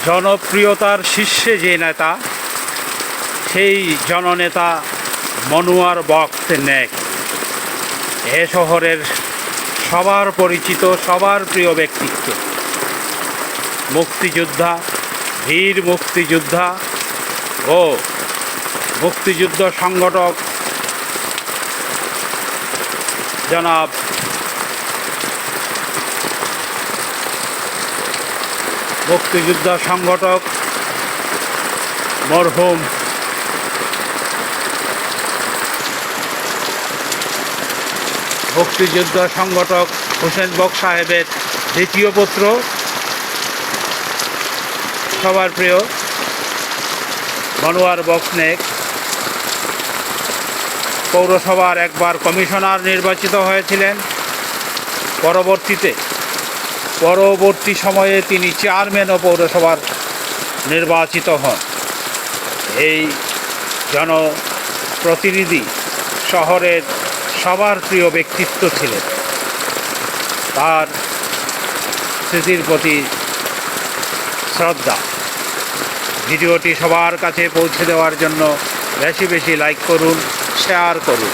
জনপ্রিয়তার শীর্ষে যে নেতা, সেই জননেতা মনোয়ার বক্সনেক এ শহরের সবার পরিচিত, সবার প্রিয় ব্যক্তিত্ব। মুক্তিযোদ্ধা, বীর মুক্তিযোদ্ধা ও মুক্তিযুদ্ধ সংগঠক জনাব মুক্তিযুদ্ধ সংগঠক মরহুম মুক্তিযুদ্ধ সংগঠক হোসেন বক্স সাহেবের দ্বিতীয় পুত্র, সবার প্রিয় মনোয়ার বক্সনেক পৌরসভার একবার কমিশনার নির্বাচিত হয়েছিলেন। পরবর্তী সময়ে তিনি চেয়ারম্যান ও পৌরসভার নির্বাচিত হন। এই জনপ্রতিনিধি শহরের সবার প্রিয় ব্যক্তিত্ব ছিলেন। তার স্মৃতির প্রতি শ্রদ্ধা। ভিডিওটি সবার কাছে পৌঁছে দেওয়ার জন্য বেশি বেশি লাইক করুন, শেয়ার করুন।